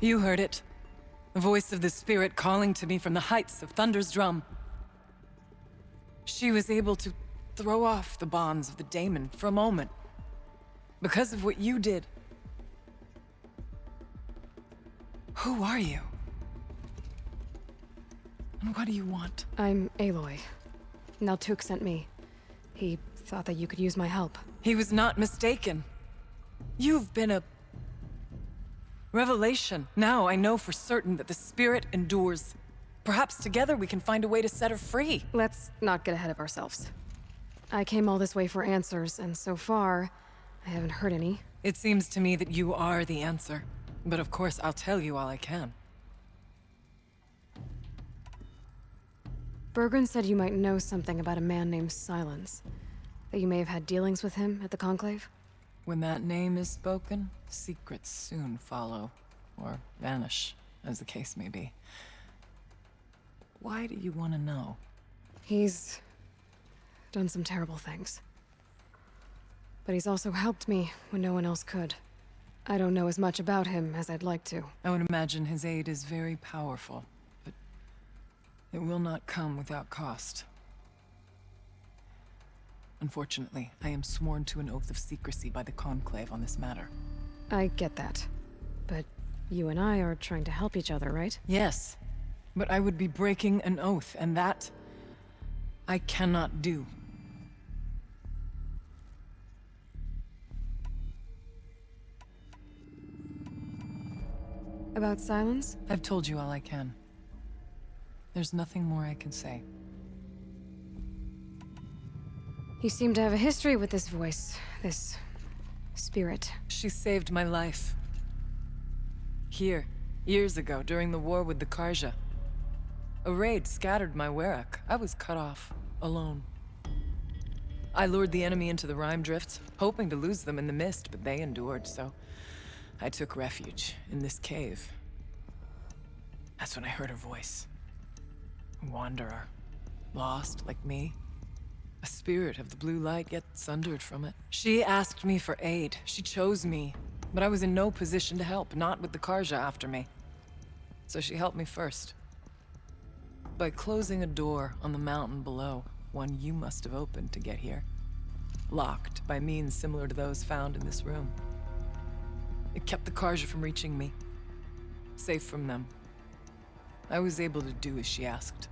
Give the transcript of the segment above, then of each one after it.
You heard it. The voice of the spirit calling to me from the heights of Thunder's drum. She was able to throw off the bonds of the daemon for a moment. Because of what you did. Who are you? And what do you want? I'm Aloy. Naltuk sent me. He thought that you could use my help. He was not mistaken. You've been a revelation. Now I know for certain that the spirit endures. Perhaps together we can find a way to set her free. Let's not get ahead of ourselves. I came all this way for answers, and so far, I haven't heard any. It seems to me that you are the answer. But of course, I'll tell you all I can. Bergren said you might know something about a man named Silence. That you may have had dealings with him at the Conclave? When that name is spoken, secrets soon follow. Or vanish, as the case may be. Why do you want to know? He's done some terrible things. But he's also helped me when no one else could. I don't know as much about him as I'd like to. I would imagine his aid is very powerful, but it will not come without cost. Unfortunately, I am sworn to an oath of secrecy by the Conclave on this matter. I get that. But you and I are trying to help each other, right? Yes, but I would be breaking an oath, and that I cannot do. About Silence? I've told you all I can. There's nothing more I can say. You seem to have a history with this voice, this spirit. She saved my life. Here, years ago, during the war with the Karja. A raid scattered my Werak. I was cut off, alone. I lured the enemy into the Rime Drifts, hoping to lose them in the mist, but they endured, so I took refuge in this cave. That's when I heard her voice. A wanderer. Lost, like me. A spirit of the blue light, yet sundered from it. She asked me for aid. She chose me. But I was in no position to help, not with the Karja after me. So she helped me first. By closing a door on the mountain below, one you must have opened to get here. Locked by means similar to those found in this room. It kept the Karja from reaching me. Safe from them. I was able to do as she asked.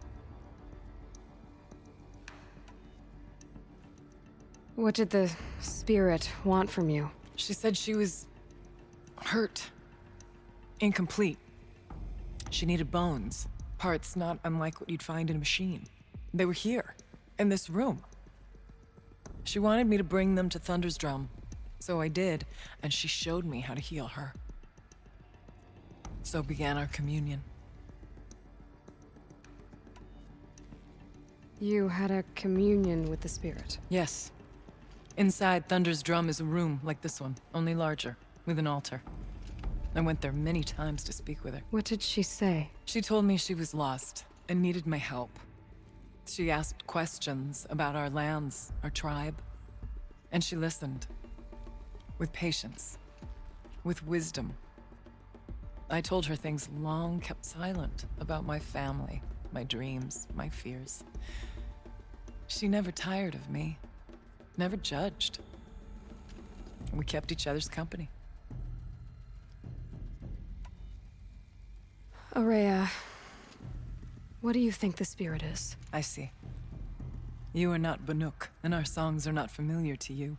What did the spirit want from you? She said she was hurt. Incomplete. She needed bones. Parts not unlike what you'd find in a machine. They were here, in this room. She wanted me to bring them to Thunder's drum. So I did, and she showed me how to heal her. So began our communion. You had a communion with the spirit? Yes. Inside Thunder's drum is a room like this one, only larger, with an altar. I went there many times to speak with her. What did she say? She told me she was lost and needed my help. She asked questions about our lands, our tribe, and she listened. With patience, with wisdom. I told her things long kept silent about my family, my dreams, my fears. She never tired of me, never judged. We kept each other's company. Aurea, what do you think the spirit is? I see. You are not Banuk, and our songs are not familiar to you.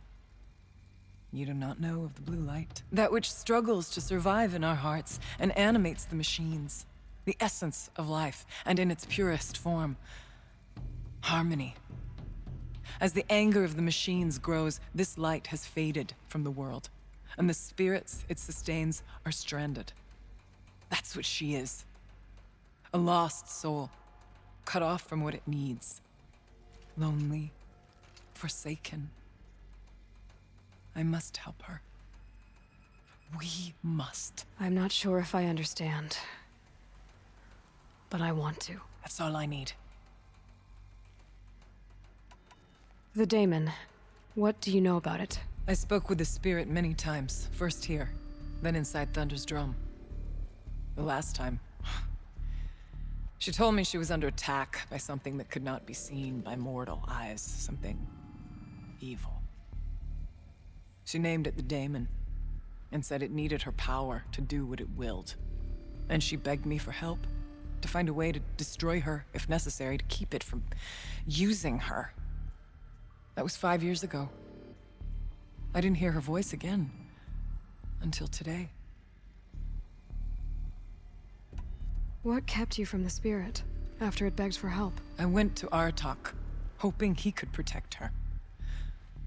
You do not know of the blue light. That which struggles to survive in our hearts and animates the machines. The essence of life, and in its purest form. Harmony. As the anger of the machines grows, this light has faded from the world, and the spirits it sustains are stranded. That's what she is. A lost soul, cut off from what it needs. Lonely, forsaken. I must help her. We must. I'm not sure if I understand, but I want to. That's all I need. The daemon, what do you know about it? I spoke with the spirit many times, first here, then inside Thunder's drum. The last time. She told me she was under attack by something that could not be seen by mortal eyes. Something evil. She named it the Daemon, and said it needed her power to do what it willed. And she begged me for help, to find a way to destroy her, if necessary, to keep it from using her. That was 5 years ago. I didn't hear her voice again until today. What kept you from the spirit after it begged for help? I went to Artok, hoping he could protect her.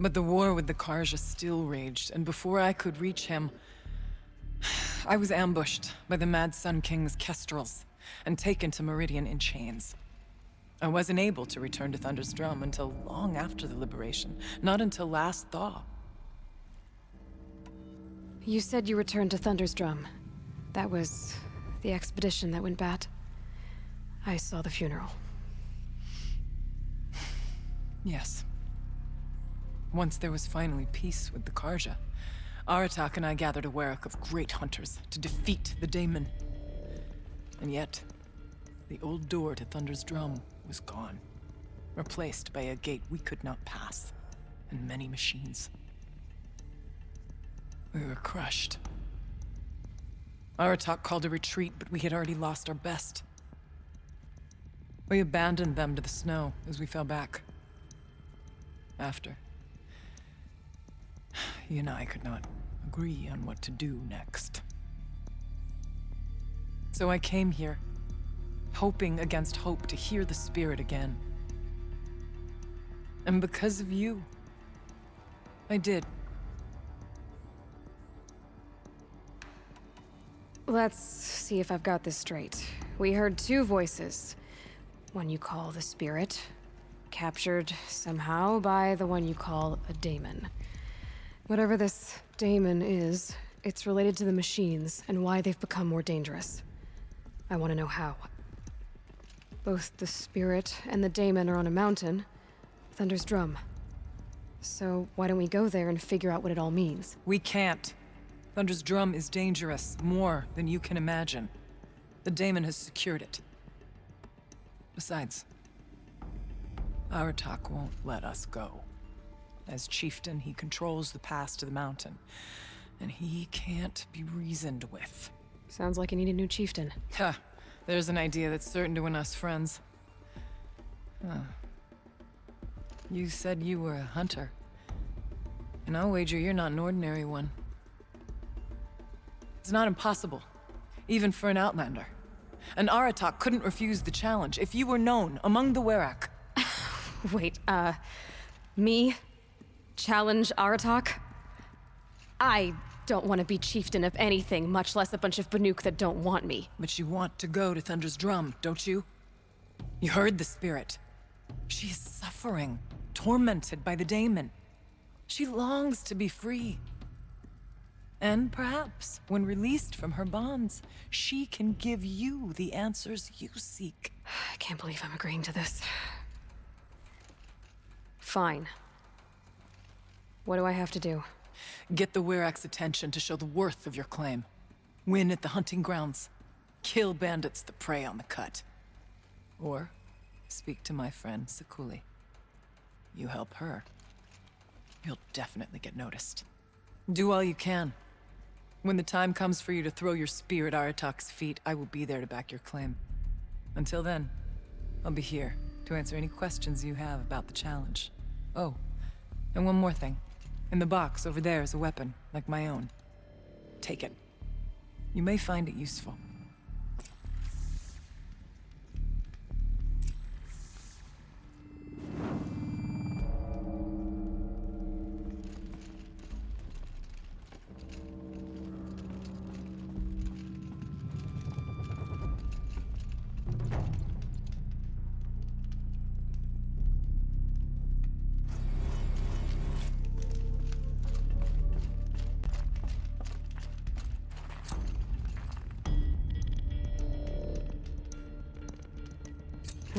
But the war with the Karja still raged, and before I could reach him, I was ambushed by the Mad Sun King's kestrels and taken to Meridian in chains. I wasn't able to return to Thunder's Drum until long after the liberation, not until last thaw. You said you returned to Thunder's Drum. That was the expedition that went bad. I saw the funeral. Yes. Once there was finally peace with the Karja, Aratak and I gathered a Warwick of great hunters to defeat the Daemon. And yet, the old door to Thunder's Drum was gone, replaced by a gate we could not pass, and many machines. We were crushed. Aratak called a retreat, but we had already lost our best. We abandoned them to the snow as we fell back. After, he and I could not agree on what to do next. So I came here, hoping against hope to hear the spirit again. And because of you, I did. Let's see if I've got this straight. We heard two voices. One you call the spirit, captured somehow by the one you call a daemon. Whatever this daemon is, it's related to the machines and why they've become more dangerous. I want to know how. Both the spirit and the daemon are on a mountain, Thunder's Drum. So why don't we go there and figure out what it all means? We can't. Thunder's Drum is dangerous, more than you can imagine. The daemon has secured it. Besides, Aratak won't let us go. As chieftain, he controls the pass to the mountain, and he can't be reasoned with. Sounds like you need a new chieftain. Ha! There's an idea that's certain to win us friends. You said you were a hunter. And I'll wager you're not an ordinary one. It's not impossible, even for an outlander. And Aratak couldn't refuse the challenge if you were known among the Werak. Wait, me? Challenge Aratak? I don't want to be chieftain of anything, much less a bunch of Banuk that don't want me. But you want to go to Thunder's Drum, don't you? You heard the spirit. She is suffering, tormented by the daemon. She longs to be free. And perhaps, when released from her bonds, she can give you the answers you seek. I can't believe I'm agreeing to this. Fine. What do I have to do? Get the Werak's attention to show the worth of your claim. Win at the hunting grounds. Kill bandits that prey on the cut. Or speak to my friend Sekuli. You help her, you'll definitely get noticed. Do all you can. When the time comes for you to throw your spear at Aratak's feet, I will be there to back your claim. Until then, I'll be here to answer any questions you have about the challenge. Oh, and one more thing. In the box over there is a weapon, like my own. Take it. You may find it useful.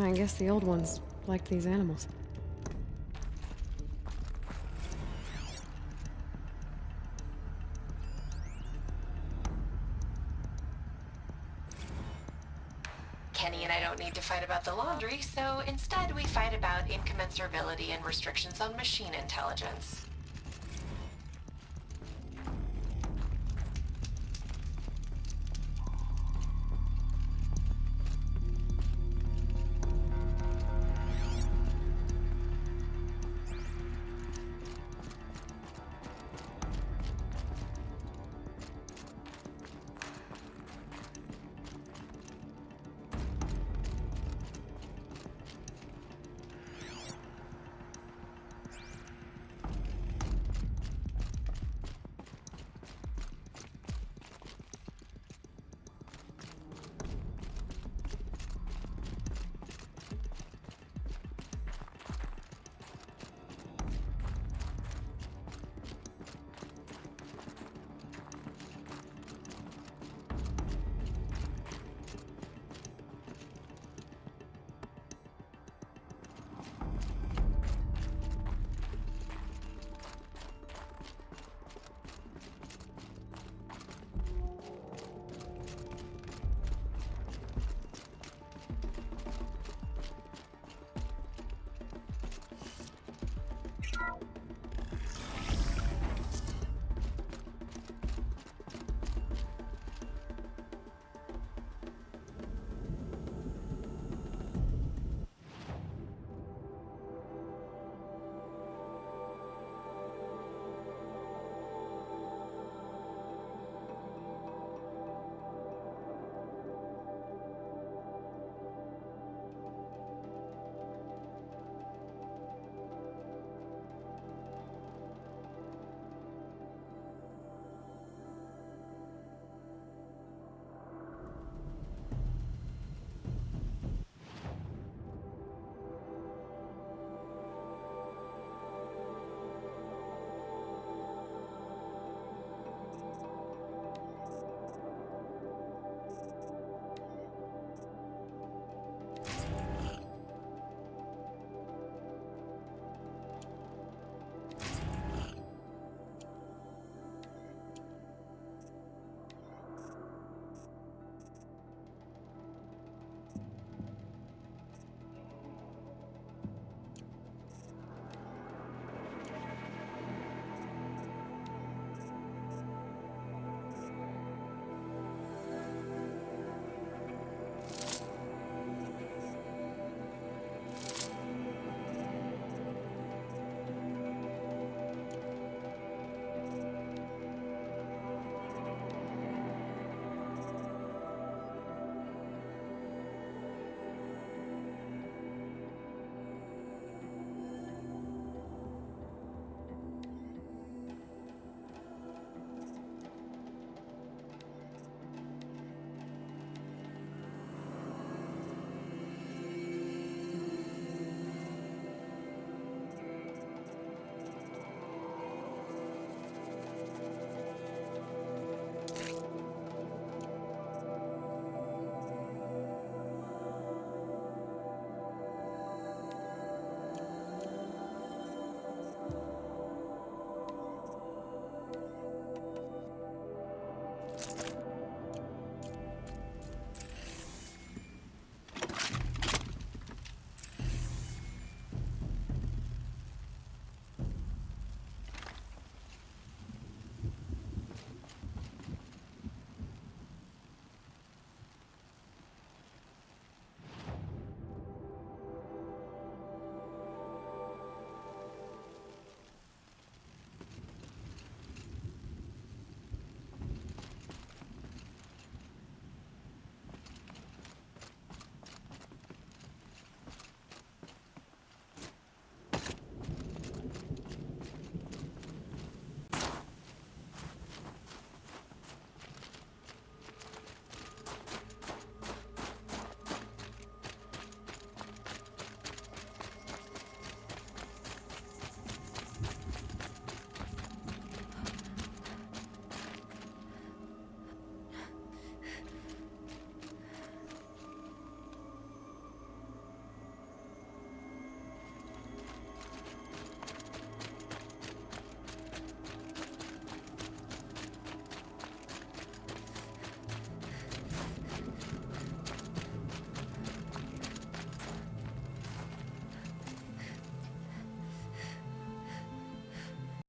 I guess the old ones liked these animals. the laundry, so instead we fight about incommensurability and restrictions on machine intelligence.